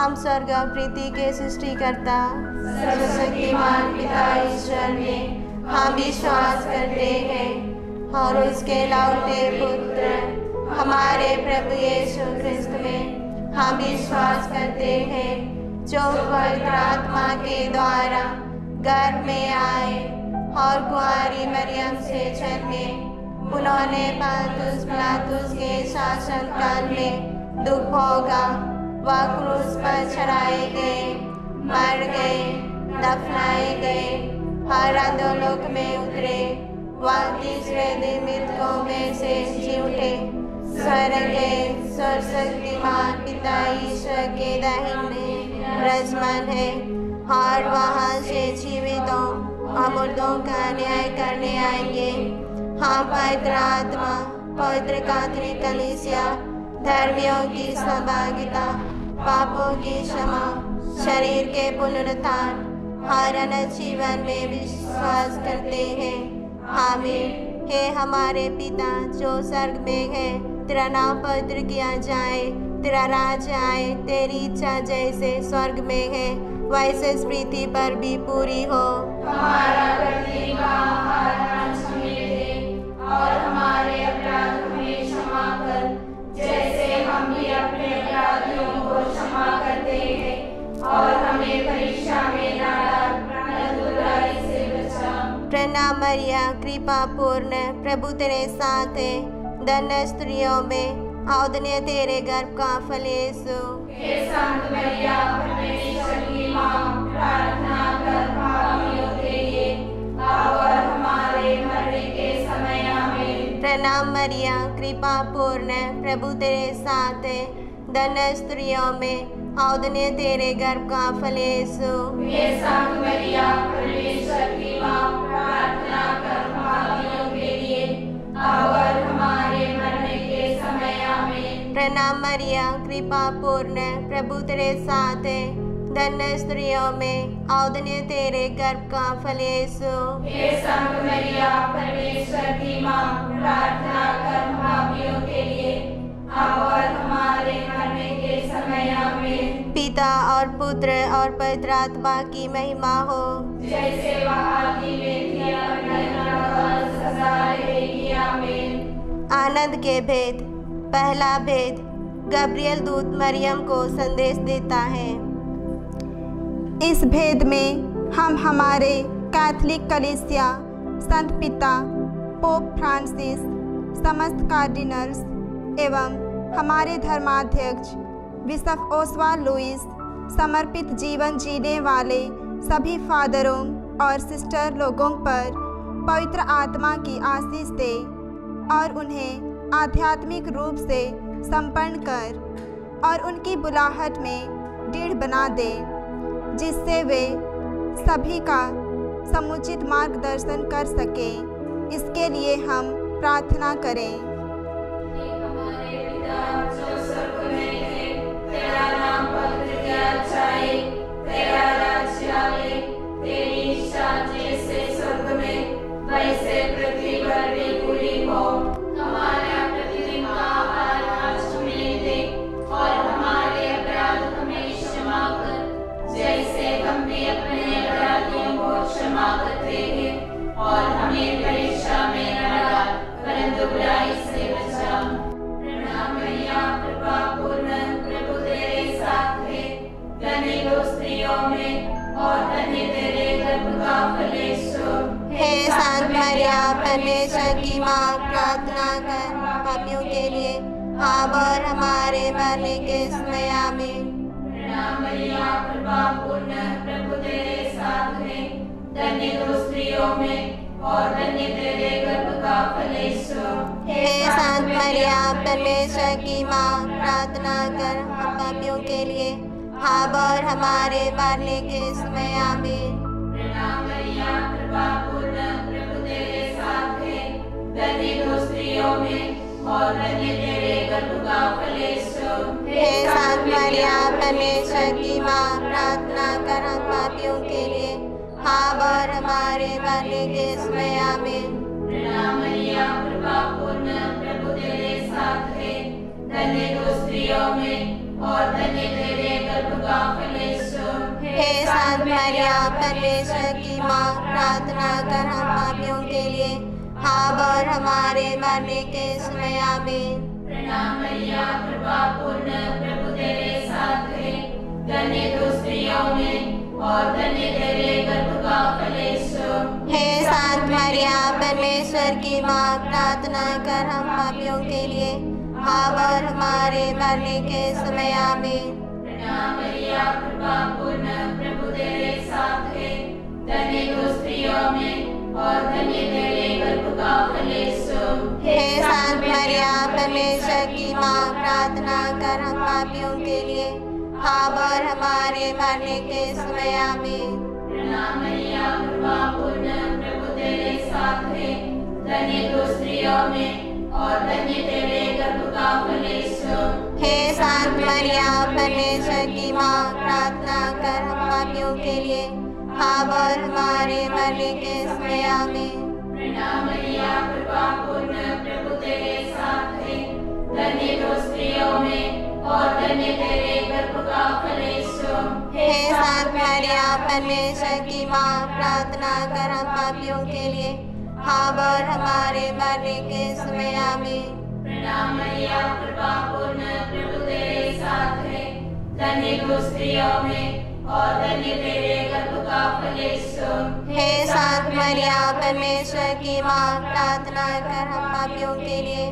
हम स्वर्ग और पृथ्वी के सृष्टिकर्ता सर्वशक्तिमान पिता ईश्वर में हम विश्वास करते हैं और उसके लौटे पुत्र हमारे प्रभु यीशु ख्रिस्त में हम विश्वास करते हैं, जो पवित्र आत्मा के द्वारा गर्भ में आए और कुंवारी मरियम से जन्मे। उन्होंने पंतुस पिलातुस के शासन काल में दुख भोगा, वह क्रूस पर चढ़ाए गए, मर गए, दफनाए गए और अधोलोक में उतरे। वह तीसरे दिन मृतकों में से जी उठे, स्वर्ग गए, सर्वशक्तिमान पिता ईश्वर के दाहिने विराजमान है और वहाँ से जीवितों और मुर्दों का न्याय करने आएंगे। हाँ, पवित्र आत्मा, पवित्र कैथोलिक कलीसिया, धर्मियों की सहभागिता, पापों की क्षमा, शरीर के पुनरुत्थान और अनंत जीवन में विश्वास करते हैं। आमीन। हे हमारे पिता जो स्वर्ग में है, तेरा नाम पवित्र किया जाए, तेरा राज्य आए, तेरी इच्छा जैसे स्वर्ग में है वैसे पृथ्वी पर भी पूरी हो। हमारा प्रतिदिन का आहार आज हमें दे और हमारे अपराध हमें क्षमा कर, जैसे हम भी अपने अपराधियों को क्षमा करते हैं, और हमें परीक्षा में न डाल, परंतु बुराई से बचा। प्रणाम मरिया, कृपा पूर्ण, प्रभु तेरे साथ है, धन्य स्त्रियों में औदन्य तेरे गर्भ का फल यीशु। हे संत मरिया, परमेश्वर की माँ, प्रार्थना कर पापियों के लिए, अब और हमारे मरने के समय आमीन। प्रणाम मरिया, कृपा पूर्ण, प्रभु तेरे साथ है, धन्य स्त्रियों में औदन्य तेरे गर्भ का फल यीशु। हे संत मरिया, परमेश्वर की माँ, प्रार्थना कर पापियों के लिए, अब और हमारे मरने के समय आमीन। प्रणाम मरिया, कृपा पूर्ण, प्रभु तेरे साथ है, धन्य स्त्रियों में औदन्य तेरे गर्भ का फल यीशु। हे संत मरिया, परमेश्वर की माँ, प्रार्थना कर पापियों के लिए, अब और हमारे मरने के समय आमीन। पिता और पुत्र और पवित्र आत्मा की महिमा हो, जैसे वह आदि में थी, अब सदा रहेगी आमीन। आनंद के भेद। पहला भेद, गब्रियल दूत मरियम को संदेश देता है। इस भेद में हम हमारे कैथोलिक कलीसिया, संत पिता पोप फ्रांसिस, समस्त कार्डिनल्स एवं हमारे धर्माध्यक्ष बिशप ओस्वाल्ड लुइस, समर्पित जीवन जीने वाले सभी फादरों और सिस्टर लोगों पर पवित्र आत्मा की आशीष दे और उन्हें आध्यात्मिक रूप से संपन्न कर और उनकी बुलाहट में दृढ़ बना दे, जिससे वे सभी का समुचित मार्गदर्शन कर सकें। इसके लिए हम प्रार्थना करें। हमारे पिता जो स्वर्ग में है, तेरा नाम पवित्र किया जाए, तेरा राज्य आए, तेरी इच्छा जैसे स्वर्ग में वैसे पृथ्वी पर भी पूरी हो। हमारा प्रतिदिन का आहार आज हमें दे और हमारे अपराध हमें क्षमा कर, जैसे हम भी अपने अपराधियों को क्षमा करते हैं, और हमें परीक्षा में न डाल, परंतु बुराई से बचा। प्रणाम मरिया, कृपा पूर्ण, प्रभु तेरे साथ है, धन्य हो स्त्रियों में और धन्य तेरे गर्भ का फल यीशु। हे संत मरिया, परमेश्वर की माँ, प्रार्थना कर पापियों के लिए, अब और हमारे मरने के समय आमीन। प्रणाम मरिया, कृपा पूर्ण, प्रभु तेरे साथ है, धन्य हो स्त्रियों में और धन्य तेरे गर्भ का फल यीशु। हे संत मरिया, परमेश्वर की माँ, प्रार्थना कर हम पापियों के लिए, अब और हमारे मरने के समय आमीन। प्रणाम मरिया, कृपा पूर्ण, प्रभु तेरे साथ है, धन्य हो स्त्रियों में और धन्य तेरे गर्भ का फल यीशु। हे संत मरिया, परमेश्वर की माँ, प्रार्थना कर हम पापियों के लिए, अब और हमारे मरने के समय आमीन। प्रणाम मरिया, कृपा पूर्ण, प्रभु तेरे साथ है, धन्य हो स्त्रियों में और धन्य तेरे गर्भ का फल यीशु। हे संत मरियम परमेश्वर की माँ, प्रार्थना कर हम पापियों के लिए अब और हमारे मरने के समय आमीन। प्रणाम मरिया, कृपा पूर्ण, प्रभु तेरे साथ है, धन्य तू स्त्रियों में और धन्य तेरे गर्भ का फल यीशु। हे संत मरियम परमेश्वर की माँ, प्रार्थना कर हम पापियों के लिए अब और हमारे मरने के समय आमीन। प्रणाम मरिया, कृपा पूर्ण, प्रभु तेरे साथ है, धन्य तू स्त्रियों में और धन्य तेरे गर्भ का फल यीशु। हे संत मरियम परमेश्वर की माँ, प्रार्थना कर हम पापियों के लिए अब और हमारे मरने के समय आमीन। प्रणाम मरिया, कृपा पूर्ण, प्रभु तेरे साथ है, धन्य तू स्त्रियों में और धन्य तेरे गर्भ का फल यीशु। हे संत मरियम परमेश्वर की माँ, प्रार्थना कर हम पापियों के लिए अब और हमारे मरने के समय आमीन। प्रणाम मरिया, कृपा पूर्ण, प्रभु तेरे साथ है, धन्य तू स्त्रियों में और धन्य तेरे गर्भ का फल यीशु। हे संत मरियम परमेश्वर की माँ, प्रार्थना कर हम पापियों के लिए अब और हमारे मरने के समय आमीन। प्रणाम मरिया, कृपा पूर्ण, प्रभु तेरे साथ है, धन्य तू स्त्रियों में और धन्य तेरे गर्भ का फल यीशु। हे संत मरियम परमेश्वर की माँ, प्रार्थना कर हम पापियों के लिए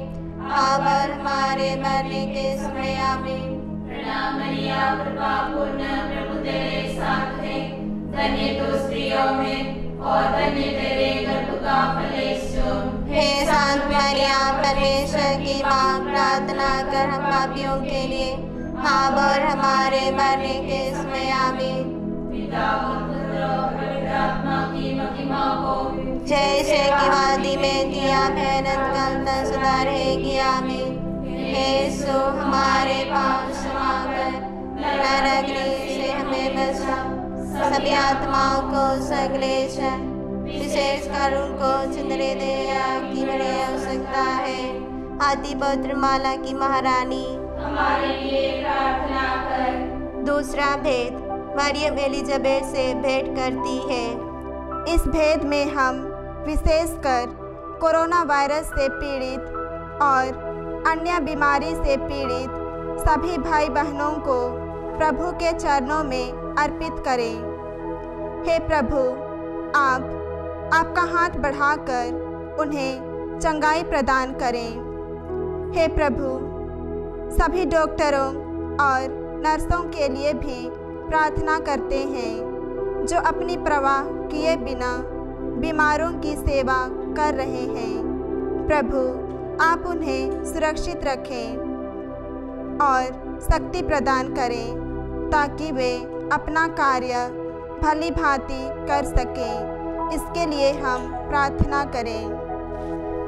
अब और हमारे मरने के समय आमीन। प्रणाम मरिया, कृपा पूर्ण, प्रभु तेरे साथ है, धन्य तू स्त्रियों में और धन्य तेरे गर्भ का फल यीशु। हे संत मरियम परमेश्वर की माँ, प्रार्थना कर हम पापियों के लिए अब और हमारे मरने के समय आमीन। पिता और पुत्र और पवित्र आत्मा की महिमा हो, जैसे कि वादी में किया अनंत काल तक सदा रहेगी आमीन। हे यीशु हमारे पाप क्षमा कर, नरक से हमें बचा, सभी आत्माओं को सगलेश विशेषकर उनको चंद्रे दया की बड़ी आवश्यकता है। आदि पवित्र माला की महारानी हमारे लिए प्रार्थना कर। दूसरा भेद, मरियम एलिजाबेथ से भेंट करती है। इस भेद में हम विशेषकर कोरोना वायरस से पीड़ित और अन्य बीमारी से पीड़ित सभी भाई बहनों को प्रभु के चरणों में अर्पित करें। हे प्रभु, आपका हाथ बढ़ाकर उन्हें चंगाई प्रदान करें। हे प्रभु, सभी डॉक्टरों और नर्सों के लिए भी प्रार्थना करते हैं जो अपनी परवाह किए बिना बीमारों की सेवा कर रहे हैं। प्रभु, आप उन्हें सुरक्षित रखें और शक्ति प्रदान करें ताकि वे अपना कार्य भली भांति कर सकें। इसके लिए हम प्रार्थना करें।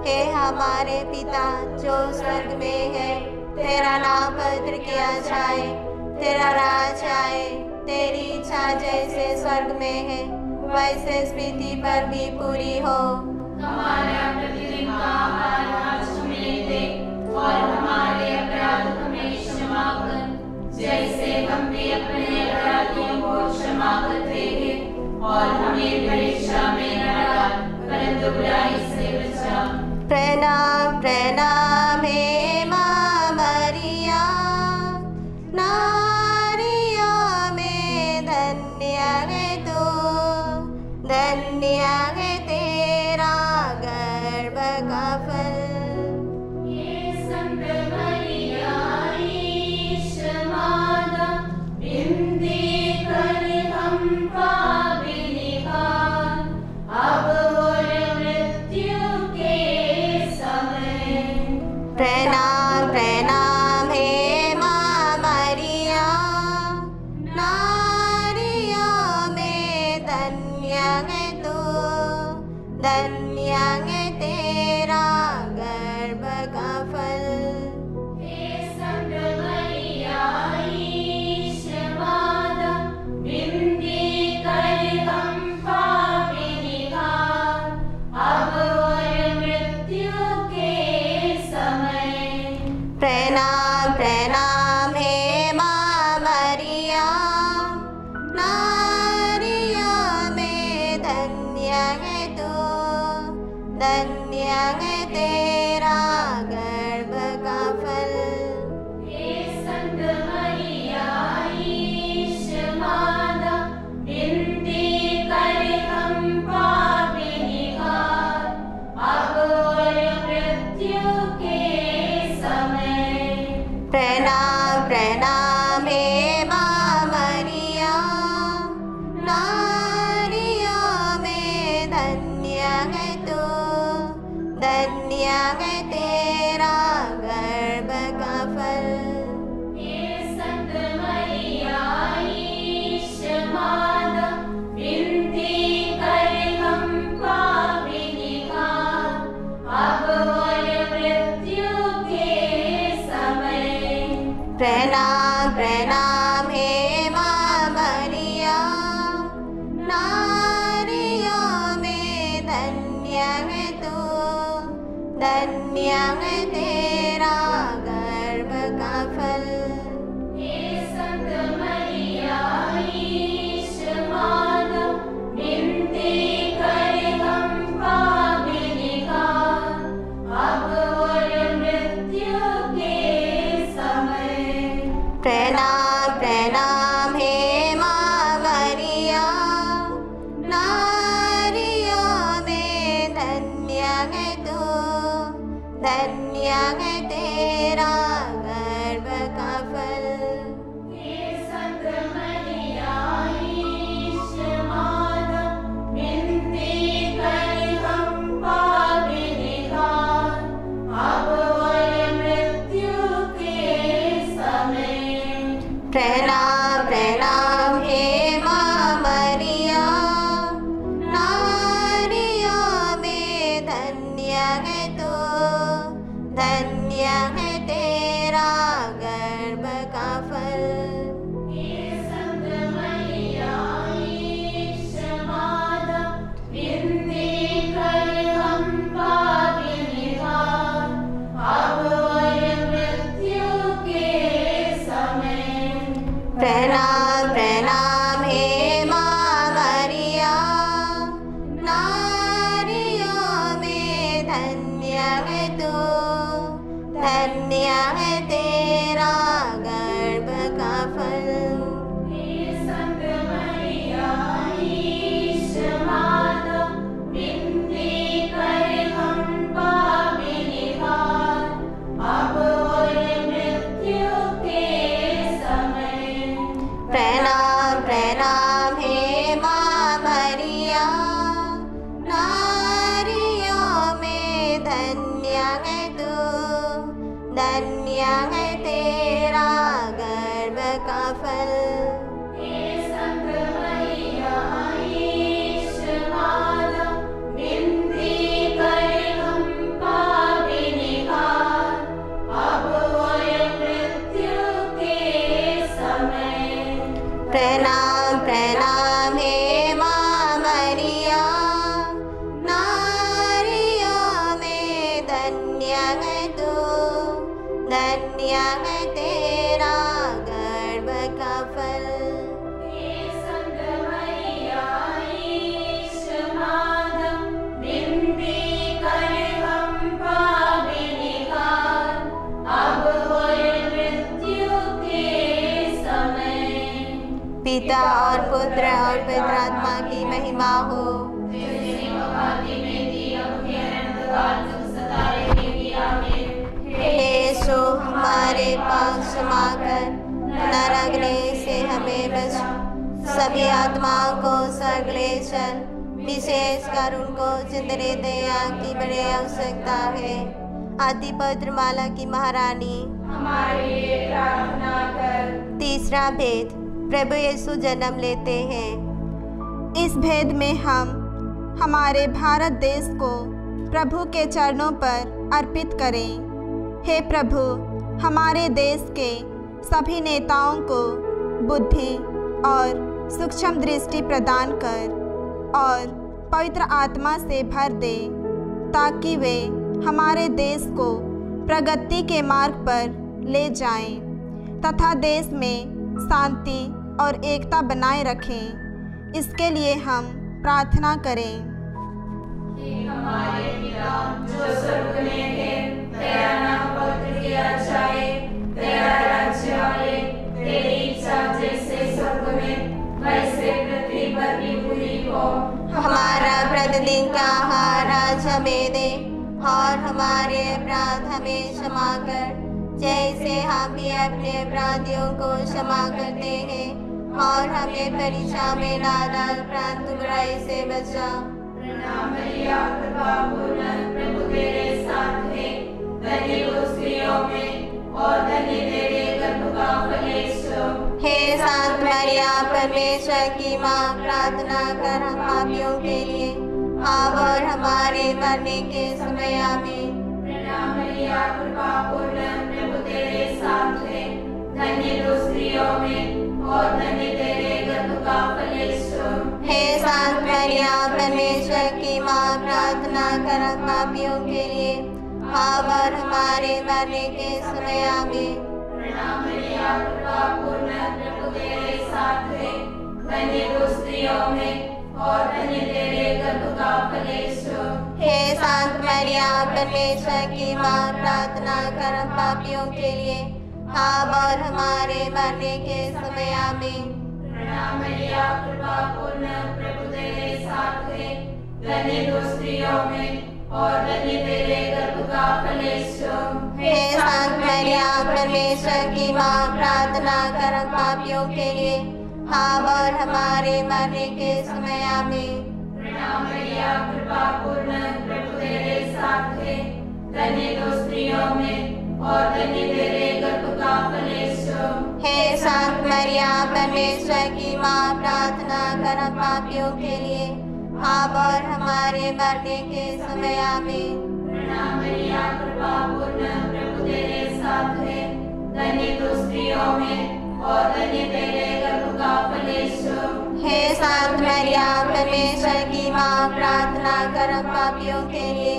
हे हमारे पिता जो स्वर्ग में है, तेरा नाम पवित्र किया जाए, तेरा राज आए, तेरी इच्छा जैसे स्वर्ग में है वैसे पृथ्वी पर भी पूरी हो। हमारा प्रतिदिन का आहार आज हमें दे और हमारे अपराध हमें क्षमा कर, जैसे हम भी अपने अपराधियों को क्षमा करते हैं, और हमें परीक्षा में न डाल परंतु बुराई से बचा। प्रणाम प्रणाम हे माँ मरिया, नारियों में धन्य है तू, धन्य है तेरा गर्भ का फल। ये संत मरिया ईश माता, विनती कर हम पापिनी का, अब और मृत्यु के समय। प्रणाम प्रणाम हे माँ मरिया, नारियों में धन्य है तू, धन्य है तेरा गर्भ का फल। हे संत मरिया ईश माता, विनती कर हम पापिनी का, अब और मृत्यु के समय। प्रणाम प्रणाम हे माँ मरिया, धन्य है तू, धन्य है तेरा गर्भ का फल। हे संत मरिया ईश माता, विनती करे हम पापिनी हार, अब और मृत्यु के समय। प्रणाम प्रणाम हे माँ मरिया, नारियों में धन्य है तू, धन्य है तेरा गर्भ का फल। हे संत मरिया ईश माता, विनती करे हम पापिनी हार, अब और मृत्यु के समय। प्रणाम प्रणाम हे माँ मरिया, नारियों में धन्य है तू, धन्य है तेरा गर्भ का फल। हे संत मरिया ईश माता, विनती करे हम पापिनी हार, अब और मृत्यु के समय। प्रणाम प्रणाम हे माँ मरिया, नारियों में धन्य है तू, धन्य है तेरा गर्भ का फल। हे संत मरिया ईश माता, विनती करे हम पापिनी हार, अब और मृत्यु के समय। प्रणाम प्रणाम हे माँ मरिया, नारियों में धन्य है तू, धन्य है तेरा गर्भ का फल। हे संत मरिया ईश माता, विनती करे हम पापिनी हार, अब और मृत्यु के समय। प्रणाम प्रणाम हे माँ मरिया, नारियों में धन्य है तू, धन्य है तेरा गर्भ का फल। हे संत मरिया ईश माता, विनती करे हम पापिनी हार, अब और मृत्यु के समय। प्रणाम प्रणाम हे माँ मरिया, नारियों में धन्य है तू, धन्य है तेरा गर्भ का फल। हे संत मरिया ईश माता, विनती करे हम पापिनी हार, अब और मृत्यु के समय। प्रणाम प्रणाम हे माँ मरिया, नारियों में धन्य है तू, धन्य है तेरा गर्भ का फल। हे संत मरिया ईश माता, विनती करे हम पापिनी हार, अब और मृत्यु के समय। पिता और पुत्र और पवित्र आत्मा की महिमा हो। जैसे आदि में थी, अब भी अनंतकाल तक सदा रहेगी। आमीन। हे यीशु हमारे पास क्षमा कर, नरक से हमें बचा, सभी आत्माओं को स्वर्ग ले चल, विशेषकर उनको जिन्हें दया की बड़ी आवश्यकता है। अति पवित्र माला की महारानी हमारे लिए प्रार्थना कर। तीसरा भेद, प्रभु यीशु जन्म लेते हैं। इस भेद में हम हमारे भारत देश को प्रभु के चरणों पर अर्पित करें। हे प्रभु, हमारे देश के सभी नेताओं को बुद्धि और सूक्ष्म दृष्टि प्रदान कर और पवित्र आत्मा से भर दे, ताकि वे हमारे देश को प्रगति के मार्ग पर ले जाएं तथा देश में शांति और एकता बनाए रखें। इसके लिए हम प्रार्थना करें। कि हमारे पिता जो स्वर्ग में है, तेरा नाम पवित्र किया जाए, तेरा राज्य आए, तेरी इच्छा जैसे स्वर्ग में वैसे पृथ्वी पर भी पूरी हो। हमारा प्रतिदिन का आहार आज हमें दे, और हमारे अपराध हमें क्षमा कर, जैसे हम भी अपने अपराधियों को क्षमा करते हैं, और हमें परीक्षा में ना डाल, परंतु बुराई से बचा। प्रणाम मरिया, कृपा पूर्ण, प्रभु तेरे साथ है, धन्य तू स्त्रियों में और धन्य तेरे गर्भ का फल यीशु। हे संत मरिया, परमेश्वर की माँ, प्रार्थना कर हम पापियों के लिए, अब और हमारे मरने के समय आमीन। प्रणाम मरिया, कृपा पूर्ण, प्रभु तेरे साथ है, धन्य तू स्त्रियों में और धन्य तेरे गर्भ का फल यीशु। हे संत मरिया, परमेश्वर की माँ, प्रार्थना कर हम पापियों के लिए, अब और हमारे मरने के समय आमीन। प्रणाम मरिया, कृपा पूर्ण, प्रभु तेरे साथ है, धन्य तू स्त्रियों में और धन्य तेरे गर्भ का फल यीशु। हे संत मरिया, परमेश्वर की माँ, प्रार्थना कर हम पापियों के लिए, अब और हमारे मरने के समय आमीन। प्रणाम मरिया, कृपा पूर्ण, प्रभु तेरे साथ है, धन्य तू स्त्रियों में और धन्य तेरे गर्भ का फल यीशु। हे संत मरिया, परमेश्वर की माँ, प्रार्थना कर हम पापियों के लिए, अब और हमारे मरने के समय आमीन। प्रणाम मरिया, कृपा पूर्ण, प्रभु तेरे साथ है, धन्य तू स्त्रियों में और धन्य तेरे गर्भ का फल यीशु। हे संत मरिया, परमेश्वर की माँ, प्रार्थना कर हम पापियों के लिए, अब और हमारे मरने के समय आमीन। प्रणाम मरिया, कृपा पूर्ण, प्रभु तेरे साथ है, धन्य तू स्त्रियों में और धन्य तेरे गर्भ का फल यीशु। हे संत मरिया, परमेश्वर की माँ, प्रार्थना कर हम पापियों के लिए,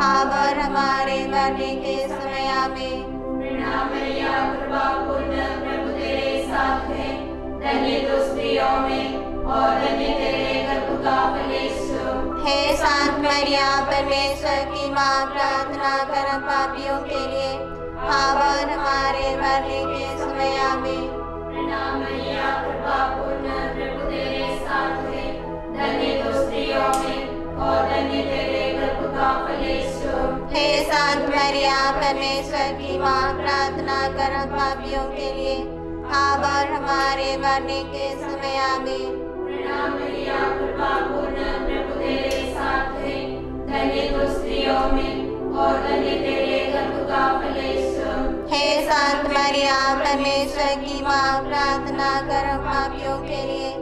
अब और हमारे मरने के समय आमीन। प्रणाम मरिया, कृपा पूर्ण, प्रभु तेरे साथ है, धन्य तू स्त्रियों में और धन्य तेरे गर्भ का फल यीशु। हे संत मरिया, परमेश्वर की माँ, प्रार्थना कर हम पापियों के लिए, अब और हमारे मरने के समय आमीन। प्रणाम मरिया, कृपा पूर्ण, प्रभु तेरे साथ है, धन्य तू स्त्रियों में और धन्य तेरे गर्भ का फल यीशु। हे संत मरिया, परमेश्वर की माँ, प्रार्थना कर हम पापियों के लिए, अब और हमारे मरने के समय आमीन। प्रणाम मरिया, कृपा पूर्ण, प्रभु तेरे साथ है, धन्य तू स्त्रियों में और धन्य तेरे गर्भ का फल यीशु। हे संत मरिया, परमेश्वर की माँ, प्रार्थना कर हम पापियों के लिए,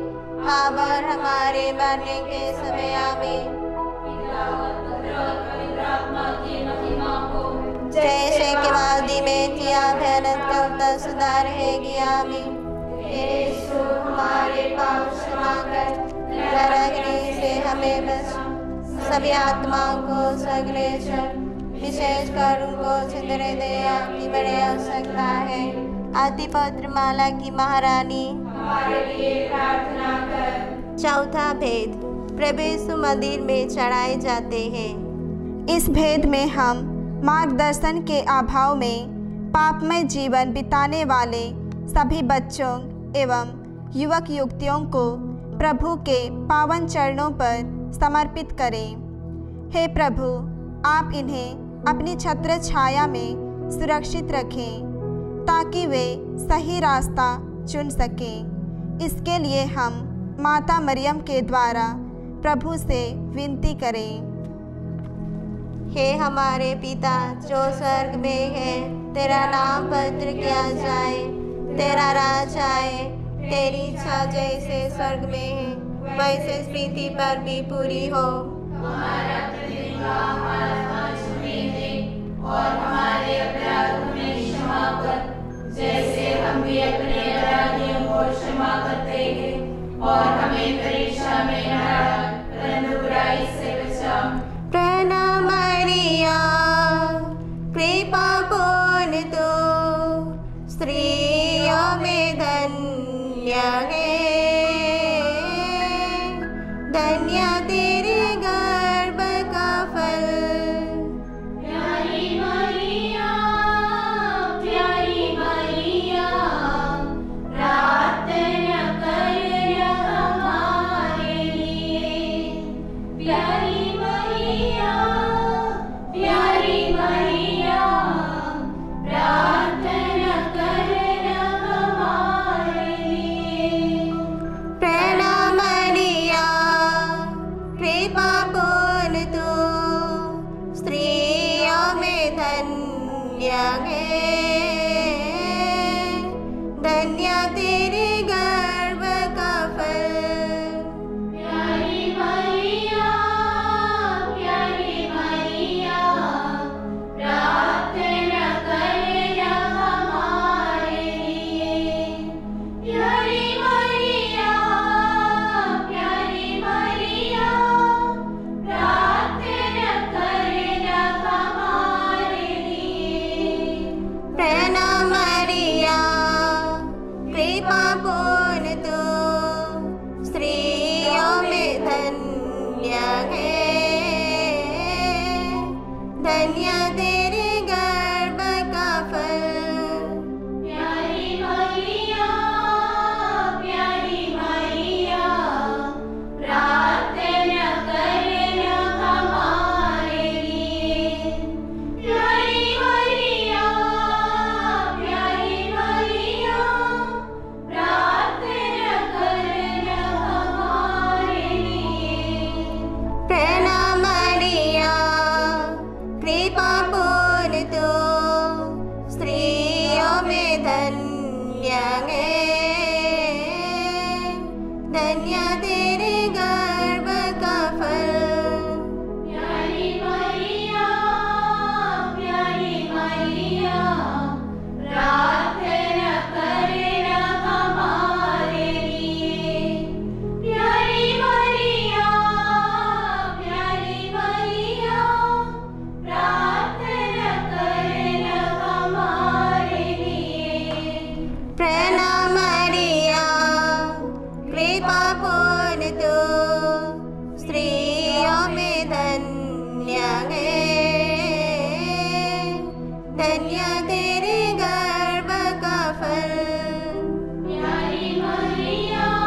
अब और हमारे मरने के समय आमीन। पिता और पुत्र और पवित्र आत्मा की महिमा हो। जैसे कि वादी में किया भयानक कवता सुधार रहेगी आमीन। हे यीशु, हमारे पाप क्षमा कर, नरक से हमें बचा, सभी आत्माओं को सगले चल, विशेष कर उनको छिद्रे दया की बड़ी आवश्यकता है। अति पवित्र माला की महारानी, हमारे लिए प्रार्थना कर। चौथा भेद, प्रभु यीशु मंदिर में चढ़ाए जाते हैं। इस भेद में हम मार्गदर्शन के अभाव में पापमय जीवन बिताने वाले सभी बच्चों एवं युवक युवतियों को प्रभु के पावन चरणों पर समर्पित करें। हे प्रभु, आप इन्हें अपनी छत्र छाया में सुरक्षित रखें ताकि वे सही रास्ता चुन सकें। इसके लिए हम माता मरियम के द्वारा प्रभु से विनती करें। हे हमारे पिता जो स्वर्ग में है, तेरा नाम पवित्र किया जाए, तेरा राज आए, तेरी इच्छा जैसे स्वर्ग में है वैसे पृथ्वी पर भी पूरी हो। हमारा प्रतिदिन का आहार आज हमें दे और हमारे अपराध हमें क्षमा कर, जैसे हम भी अपने अपराधियों को क्षमा करते हैं, और हमें परीक्षा में न डाल, परंतु बुराई से बचा। प्रणाम मरिया, कृपा पूर्ण तू स्त्रियों में धन्य है, धन्य तेरे गर्भ का है। धन्य तेरे गर्भ का फल। प्यारी मैया, प्रार्थना करना हमारे लिए। प्यारी मैया, प्रार्थना करना हमारे लिए। प्रणाम मरिया, कृपा पूर्ण तू स्त्रियों में धन्य है। धन्य तेरे गर्भ का फल। प्यारी मैया, प्रार्थना करना हमारे लिए। प्यारी मैया, प्रार्थना करना हमारे लिए। प्रणाम मरिया, कृपा पूर्ण तू स्त्रियों में धन्य है। धन्य तेरे गर्भ का फल। प्यारी मैया, प्रार्थना करना हमारे लिए। प्यारी मैया, प्रार्थना करना हमारे लिए। प्रणाम मरिया, कृपा पूर्ण तू स्त्रियों में धन्य है। धन्य तेरे गर्भ का फल। प्यारी मैया,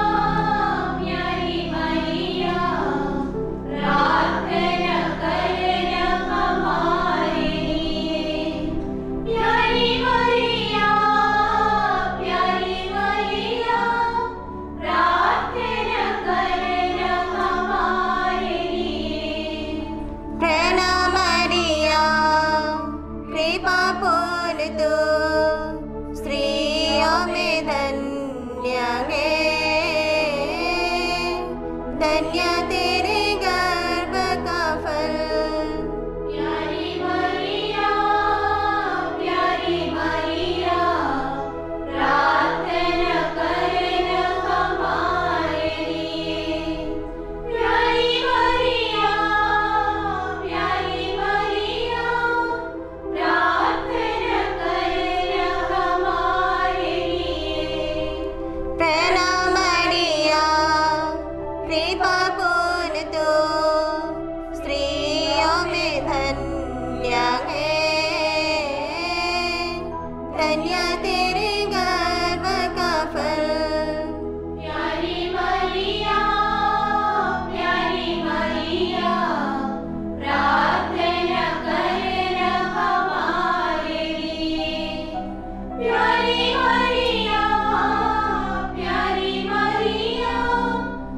प्रार्थना करना हमारे लिए। प्यारी मैया, प्रार्थना करना हमारे लिए। प्रणाम मरिया, कृपा पूर्ण तू स्त्रियों में धन्य है। धन्य तेरे गर्भ का फल। प्यारी मैया, प्रार्थना करना हमारे लिए। प्यारी मैया, प्रार्थना करना हमारे लिए। प्रणाम मरिया, कृपा पूर्ण तू स्त्रियों में धन्य है। धन्य तेरे गर्भ का फल। प्यारी मैया, प्रार्थना करना हमारे लिए। प्यारी मैया,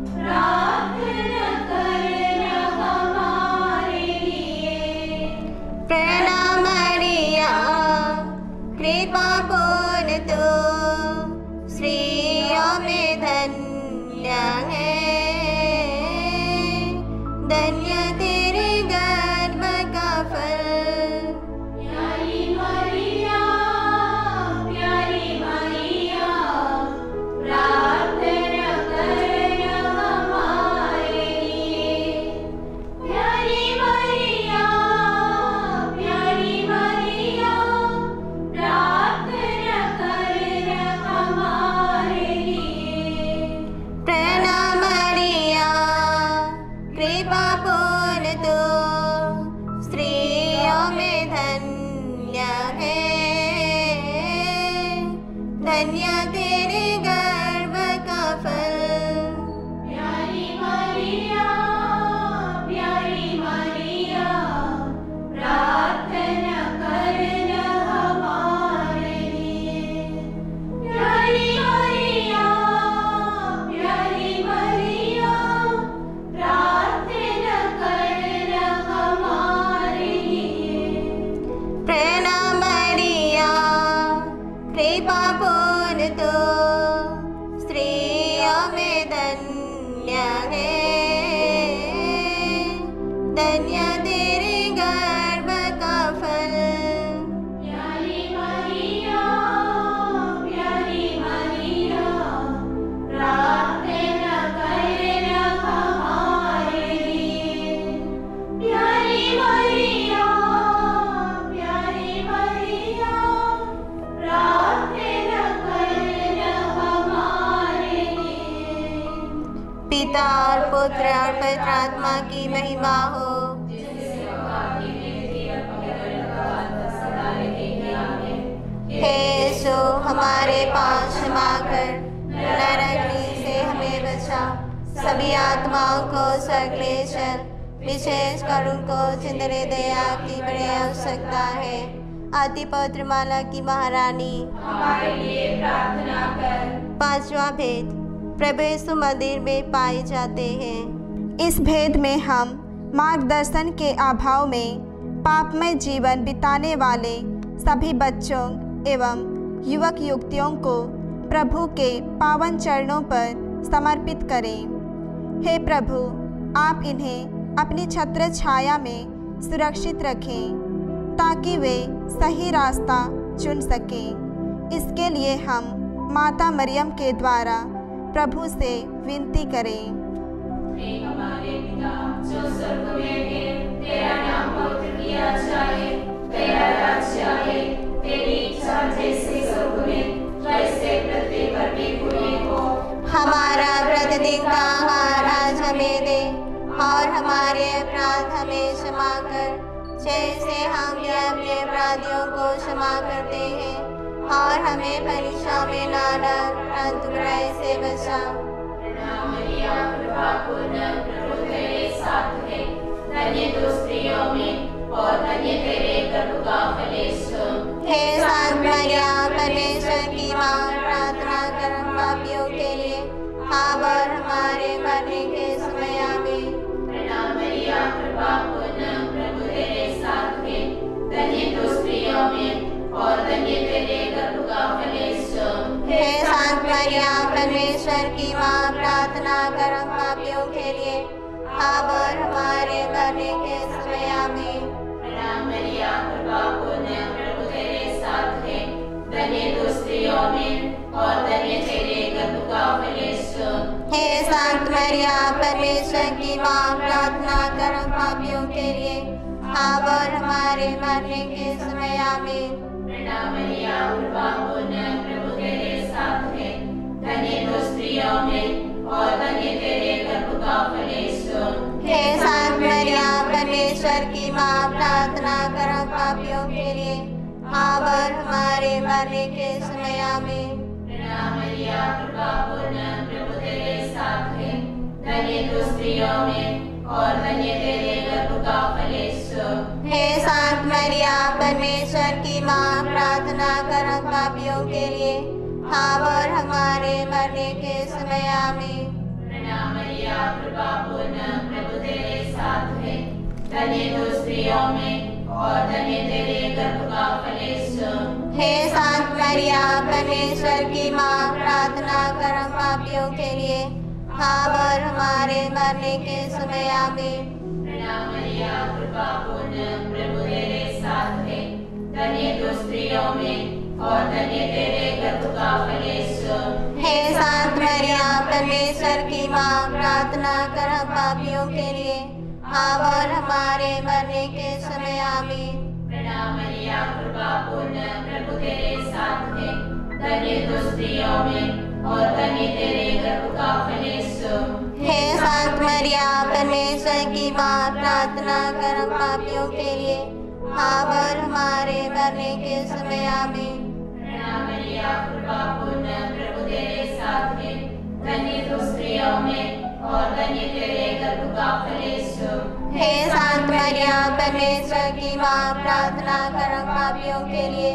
प्रार्थना करना हमारे लिए। प्रणाम मरिया, कृपा पूर्ण तू स्त्रियों में धन्य है। धन्य तेरे गर्भ का फल। प्यारी मैया, प्रार्थना करना हमारे लिए। प्यारी मैया, प्रार्थना करना हमारे लिए। प्रणाम मरिया, कृपा पूर्ण तू स्त्रियों में धन्य है। धन्य तेरे गर्भ का फल। प्यारी मैया, प्रार्थना करना हमारे लिए। प्यारी मैया, प्रार्थना करना हमारे लिए। प्रणाम धन्य तेरे गर्भ का फल। प्यारी मरिया, प्रार्थना करना हमारे लिए। प्यारी मरिया, प्रार्थना करना हमारे लिए। पिता और पुत्र और पवित्र आत्मा की महिमा हो। हे यीशु, हमारे पाप क्षमा कर, नरक से हमें बचा, सभी आत्माओं को स्वर्ग ले चल, विशेषकर उनको जिन्हें दया की बड़ी आवश्यकता है। अति पवित्र माला की महारानी, हमारे लिए प्रार्थना कर। पांचवा भेद, प्रभु यीशु मंदिर में पाए जाते हैं। इस भेद में हम मार्गदर्शन के अभाव में पापमय जीवन बिताने वाले सभी बच्चों एवं युवक युवतियों को प्रभु के पावन चरणों पर समर्पित करें। हे प्रभु, आप इन्हें अपनी छत्र छाया में सुरक्षित रखें ताकि वे सही रास्ता चुन सकें। इसके लिए हम माता मरियम के द्वारा प्रभु से विनती करें। हे हमारे पिता जो स्वर्ग में है, तेरा नाम पवित्र किया जाए, तेरा राज्य आए, तेरी इच्छा जैसे स्वर्ग में वैसे पृथ्वी पर भी पूरी हो। हमारा प्रतिदिन का आहार आज हमें दे और हमारे अपराध हमें क्षमा कर, जैसे हम भी अपने अपराधियों को क्षमा करते हैं, और हमें परीक्षा में ना डाल परंतु बुराई से बचा। प्रणाम मरिया, कृपा पूर्ण, प्रभु तेरे साथ है, धन्य तू स्त्रियों में और धन्य तेरे गर्भ का फल यीशु। हे संत मरिया, परमेश्वर की माँ, प्रार्थना कर हम पापियों के लिए, अब और हमारे मरने के समय आमीन। प्रणाम मरिया, कृपा पूर्ण, प्रभु तेरे साथ है, धन्य तू स्त्रियों में और धन्य तेरे गर्भ का फल यीशु। हे संत मरिया, परमेश्वर की माँ, प्रार्थना कर हम पापियों के लिए, अब और हमारे मरने के समय आमीन। प्रणाम मरिया, कृपा पूर्ण, प्रभु तेरे साथ है, धन्य तू स्त्रियों में और धन्य तेरे गर्भ का फल यीशु। हे संत मरिया, परमेश्वर की माँ, प्रार्थना कर हम पापियों के लिए, अब और हमारे मरने के समय आमीन। प्रणाम मरिया, कृपा पूर्ण, प्रभु तेरे साथ है, धन्य तू स्त्रियों में और धन्य तेरे गर्भ का फल यीशु। हे संत मरिया, परमेश्वर की माँ, प्रार्थना कर हम पापियों के लिए, अब और हमारे मरने के समय आमीन। प्रणाम मरिया, कृपा पूर्ण, प्रभु तेरे साथ है, धन्य तू स्त्रियों में और धन्य तेरे गर्भ का फल यीशु। हे संत मरिया, परमेश्वर की माँ, प्रार्थना कर हम पापियों के लिए, अब और हमारे मरने के समय आमीन। प्रणाम मरिया, कृपा पूर्ण, प्रभु तेरे साथ है, धन्य तू स्त्रियों में और धन्य तेरे गर्भ का फल यीशु। हे संत मरिया, परमेश्वर की माँ, प्रार्थना कर हम पापियों के लिए, अब और हमारे मरने के समय आमीन। प्रणाम मरिया, कृपा पूर्ण, प्रभु तेरे साथ है, धन्य तू स्त्रियों में और धन्य तेरे गर्भ का फल यीशु। हे संत मरिया, परमेश्वर की माँ, प्रार्थना कर हम पापियों के लिए, अब और हमारे मरने के समय आमीन। प्रणाम मरिया, कृपा पूर्ण, प्रभु तेरे साथ है, धन्य तू स्त्रियों में और धन्य तेरे गर्भ का फल यीशु। हे संत मरिया, परमेश्वर की माँ, प्रार्थना कर हम पापियों के लिए, अब और हमारे मरने के समय आमीन। प्रणाम मरिया, कृपा पूर्ण, प्रभु तेरे साथ है, धन्य तू स्त्रियों में और धन्य तेरे गर्भ का फल यीशु। हे संत मरिया, परमेश्वर की माँ, प्रार्थना कर हम पापियों के लिए,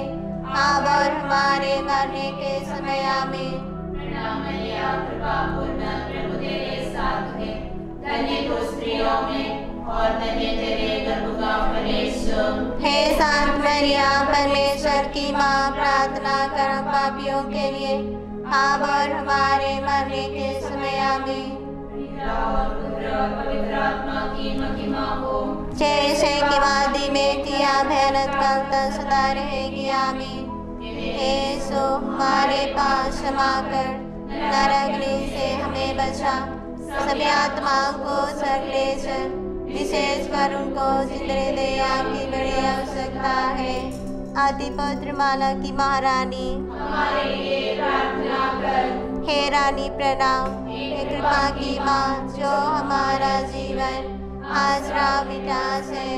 अब और हमारे मरने के समय आमीन। प्रणाम मरिया, कृपा पूर्ण, प्रभु तेरे साथ है, धन्य तू स्त्रियों में और धन्य तेरे गर्भ का फल यीशु। हे संत मरिया, परमेश्वर की माँ, प्रार्थना कर हम पापियों के लिए, अब और हमारे मरने के समय आमीन। पिता और पुत्र और पवित्र आत्मा की महिमा हो। जैसे कि वादी में किया भयानक काल सदा रहेगी। आमीन। यीशु हमारे पास क्षमा कर, नरक से हमें बचा, सभी आत्माओं को स्वर्ग ले चल, विशेष कर उनको जिंदगी दया की बड़ी आवश्यकता है। आदि पवित्र माला की महारानी हमारे लिए प्रार्थना कर। हे रानी प्रणाम। हे कृपा की माँ जो हमारा जीवन आसरा विकास है,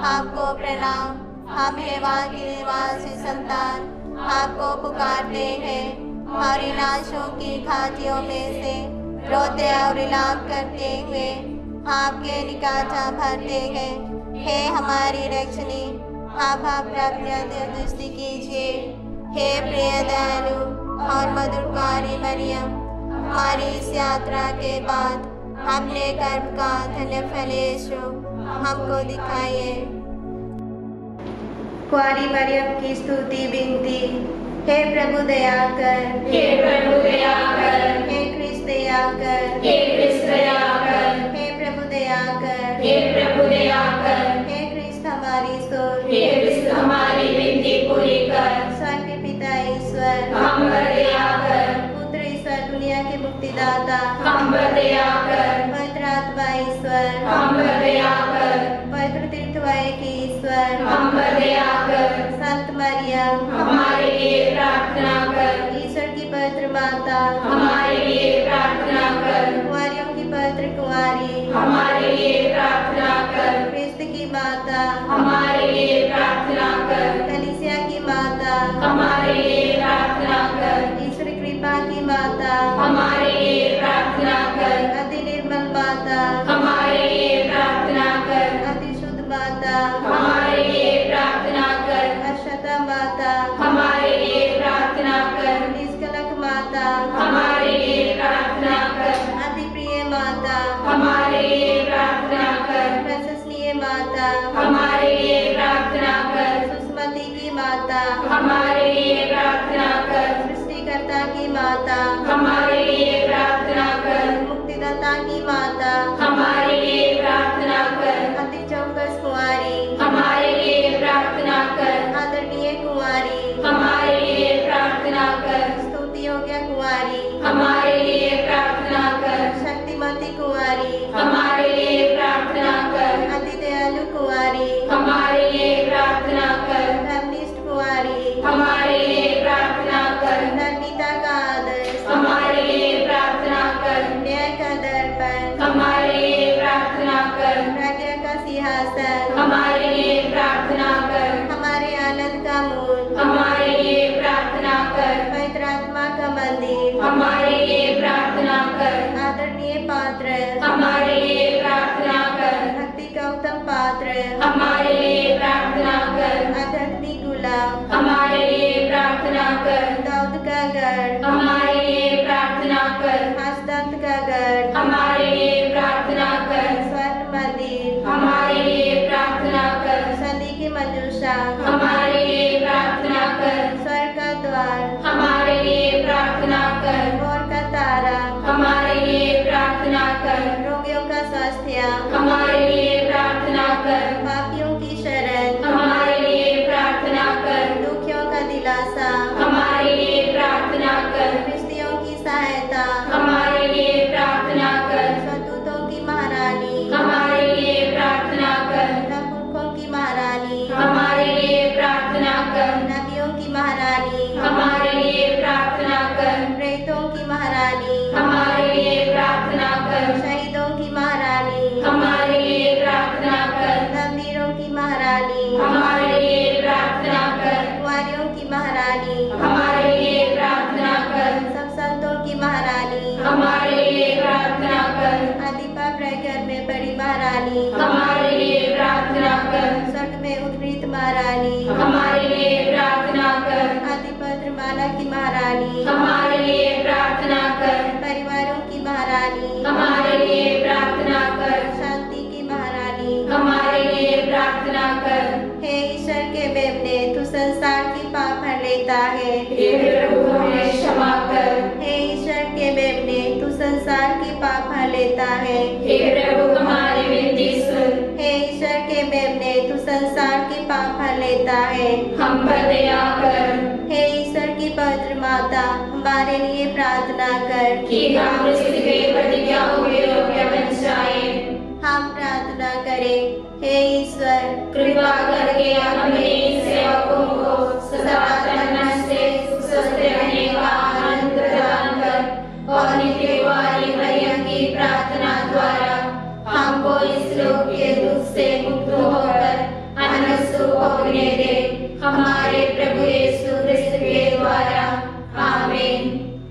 आपको प्रणाम। हम हेवा की निवासी संतान आपको पुकारते हैं और इन आंसुओं की घाटियों में से रोते और विलाप करते हुए आपके निकाचा भरते हैं। हे हमारी रक्षणी, आप अपनी दृष्टि कीजिए। हे प्रिय दयालु और मधुरकारी मरियम, हमारी इस यात्रा के बाद अपने गर्भ का धन्य फल यीशु हमको दिखाइए। कुंवारी मरियम की स्तुति विनती। हे प्रभु दया कर, हे प्रभु दया कर, हे कृष्ण दया कर, हे कृष्ण दया कर, हे प्रभु दया कर, हे प्रभु दया कर, हे कृष्ण हमारी सुन, हे कृष्ण हमारी विनती पूरी कर। स्वर्ग के पिता ईश्वर, हम पर दया कर, पुत्र ईश्वर दुनिया के मुक्तिदाता, हम पर दया कर, पवित्र आत्मा ईश्वर, हम पर दया कर, पवित्र तीर्थवाय की ईश्वर, हम पर दया कर, संत मरियम, हमारे लिए प्रार्थना कर। ईश्वर की पवित्र माता, हमारे लिए प्रार्थना कर। कुंवारियों की पवित्र कुंवारी, हमारे लिए प्रार्थना कर। कृष्ण की माता, हमारे लिए प्रार्थना कर। कलीसिया की माता, हमारे लिए प्रार्थना कर। ईश्वर कृपा की माता, हमारे लिए प्रार्थना कर। अति निर्मल माता, हमारे लिए प्रार्थना कर। अति शुद्ध माता, हमारे लिए प्रार्थना कर। अक्षता माता, हमारे लिए प्रार्थना कर। निष्कलंक माता, हमारे लिए प्रार्थना कर। अति प्रिय माता, हमारे लिए प्रार्थना कर। प्रशंसनीय माता, हमारे लिए प्रार्थना कर। सुषमति की माता, हमारे लिए प्रार्थना कर। सृष्टिकर्ता की माता, हमारे लिए प्रार्थना कर। मुक्तिदाता की माता, हमारे लिए प्रार्थना कर। अति चौकस कुंवारी, हमारे लिए प्रार्थना कर। आदरणीय कुंवारी, हमारे लिए प्रार्थना कर। स्तुति योग्य कुंवारी, हमारे लिए प्रार्थना कर। शक्तिमती कुंवारी, हमारे लिए प्रार्थना कर। अति दयालु कुंवारी, हमारे लिए प्रार्थना कर। धर्मनिष्ठ कुंवारी, हमारे लिए प्रार्थना कर। धर्मिता का आदर्श, हमारे लिए प्रार्थना कर। न्याय का दर्पण, हमारे लिए प्रार्थना कर। प्रज्ञा का सिंहासन, हमारे लिए प्रार्थना कर। हमारे आनंद का मूल, हमारे लिए प्रार्थना कर। पवित्र आत्मा का मंदिर, हमारे लिए प्रार्थना कर। आदरणीय पात्र, हमारे लिए प्रार्थना कर। भक्ति का उत्तम पात्र, हमारे लिए प्रार्थना कर। आध्यात्मिक गुलाम, हमारे लिए प्रार्थना कर। दाऊद का गढ़, हमारे लिए प्रार्थना कर। हस्तदंत का गढ़, हमारे लिए प्रार्थना कर। स्वर्ण मंदिर, हमारे लिए प्रार्थना कर। संधि की मंजूषा, हमारे लिए प्रार्थना कर। स्वर्ग का द्वार, हमारे लिए प्रार्थना कर। भोर का तारा, हमारे लिए प्रार्थना कर। रोगियों का स्वास्थ्य, हमारे लिए प्रार्थना कर। पापियों की शरण, हमारे लिए प्रार्थना कर। दुखियों का दिलासा, हमारे लिए प्रार्थना कर। फिलिस्तियों की सहायता, हमारे लिए प्रार्थना कर। स्वदूतों की महारानी, हमारे लिए प्रार्थना कर। नपुंसकों की महारानी, हमारे लिए प्रार्थना कर। नबियों की महारानी, हमारे लिए प्रार्थना कर। प्रेतों की महारानी, हमारे लिए प्रार्थना कर। शहीदों की महारानी, हमारे लिए प्रार्थना कर। मंदिरों की महारानी, हमारे लिए प्रार्थना कर। कुंवारियों की महारानी, हमारे लिए प्रार्थना कर। सब संतों की महारानी, हमारे लिए प्रार्थना कर। अधिपा प्रगर में बड़ी महारानी, हमारे लिए प्रार्थना कर। स्वर्ग में उत्पीत महारानी, हमारे लिए प्रार्थना कर। अधिपत्र माला की महारानी, हमारे लिए प्रार्थना कर। परिवारों की महारानी, हमारे लिए प्रार्थना कर। शांति की महारानी, हमारे लिए प्रार्थना कर। हे ईश्वर के मेमने, तू संसार की पाप हर लेता है। हे प्रभु हमें क्षमा कर। हे ईश्वर के मेमने, तू संसार की पाप हर लेता है। हे प्रभु हमारी विनती सुन। हे ईश्वर के पाप हर लेता है। हम पर दया कर, हे ईश्वर की पवित्र माता, हमारे लिए प्रार्थना कर कि हम इसके प्रतिज्ञाओं के योग्य बन जाएं। हम प्रार्थना करें, हे ईश्वर कृपा करके अपने सेवकों को सदा तन से स्वस्थ रहने का आनंद प्रदान कर और नित्य कुंवारी मरियम की प्रार्थना द्वारा हमको इस लोक के दुख से मुक्त होकर अनंत सुख भोगने दे, हमारे प्रभु यीशु क्रिस्त के द्वारा। आमीन।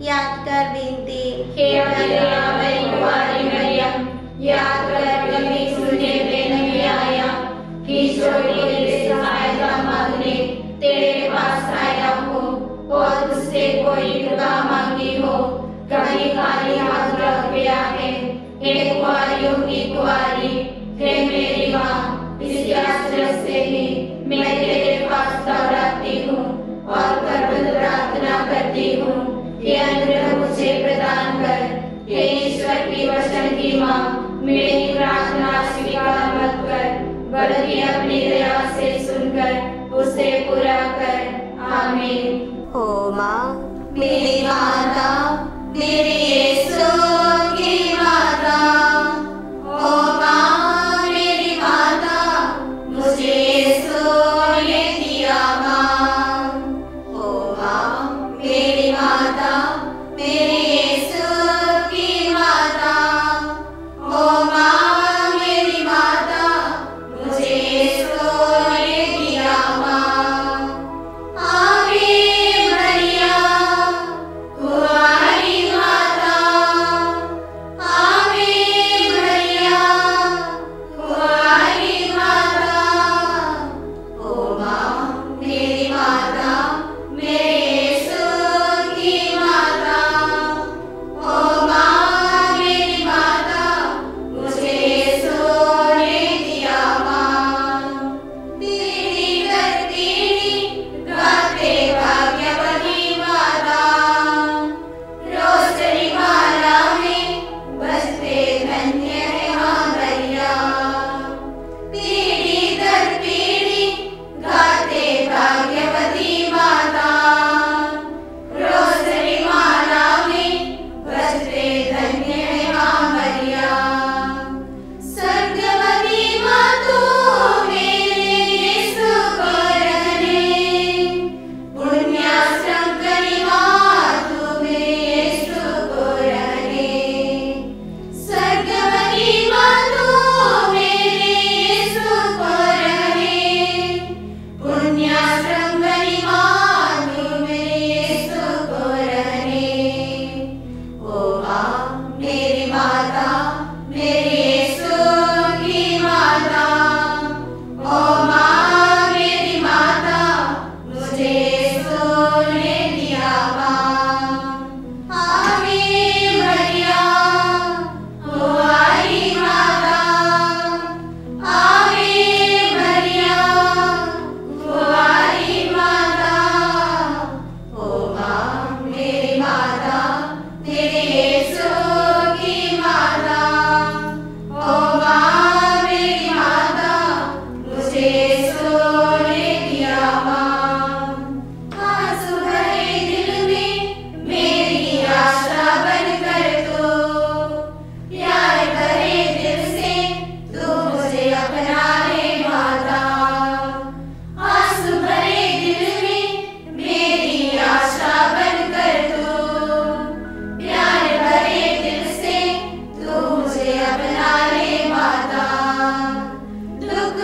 याद कर विनती, हे दयामयी कुंवारी मरियम, याद कर कभी सुनने में नहीं आया कि छोटी तेरी सहायता मांगने तेरे पास आया हूँ और तुझसे कोई कृपा मांगी हो, कभी खाली हाथ रख गया है। हे कुंवारियों की कुंवारी, हे मेरी माँ, इस आश्रय से ही मैं तेरे पास दौड़ाती हूँ और करबद्ध प्रार्थना करती हूँ कि अनुग्रह मुझे प्रदान कर। हे ईश्वर की वचन की माँ, मेरी प्रार्थना स्वीकार मत कर, बल्कि अपनी दया से सुनकर उसे पूरा कर। आमीन। ओ माँ मेरी माता, मेरी यीशु की माता, ओ माँ मेरी माता, मुझे यीशु ने दिया माँ। ओ माँ मेरी माता, मेरी यीशु की माता, ओ माँ मेरी माता, मुझे यीशु ने दिया माँ। आवे मरिया कुंवारी माता, आवे मरिया कुंवारी माता, ओ माँ मेरी माता, मेरे यीशु की माता, ओ माँ मेरी माता, मुझे यीशु ने दिया माँ। पीढ़ी दर पीढ़ी गाते भाग्यवती माता, रोसरी माला में बजते धन्य है माँ मरिया। पीढ़ी दर पीढ़ी गाते भाग्यवती माता, रोसरी माला में बजते धन्य है माँ मरिया। स्वर्गवती माँ तू मेरे यीशु को रहने, पुण्याश्रम करी माँ तू मेरे यीशु को रहने। स्वर्गवती माँ तू मेरे यीशु को रहने, पुण्याश्रम करी माँ तू मेरे यीशु को रहने। ओ माँ मेरी माता, मेरे यीशु की माता, ओ माँ मेरी माता, मुझे यीशु ने दिया माँ। आवे मरिया कुंवारी माता, आवे मरिया कुंवारी माता, ओ माँ मेरी माता, मेरे यीशु की माता, ओ माँ मेरी माता, मुझे यीशु ने दिया माँ। आंसू भरे दिल में मेरी आशा बनकर तू, प्यार भरे दिल से तू मुझे अपना ले माता। आंसू भरे दिल में मेरी आशा बनकर तू, प्यार भरे दिल से तू मुझे अपना ले माता। दुख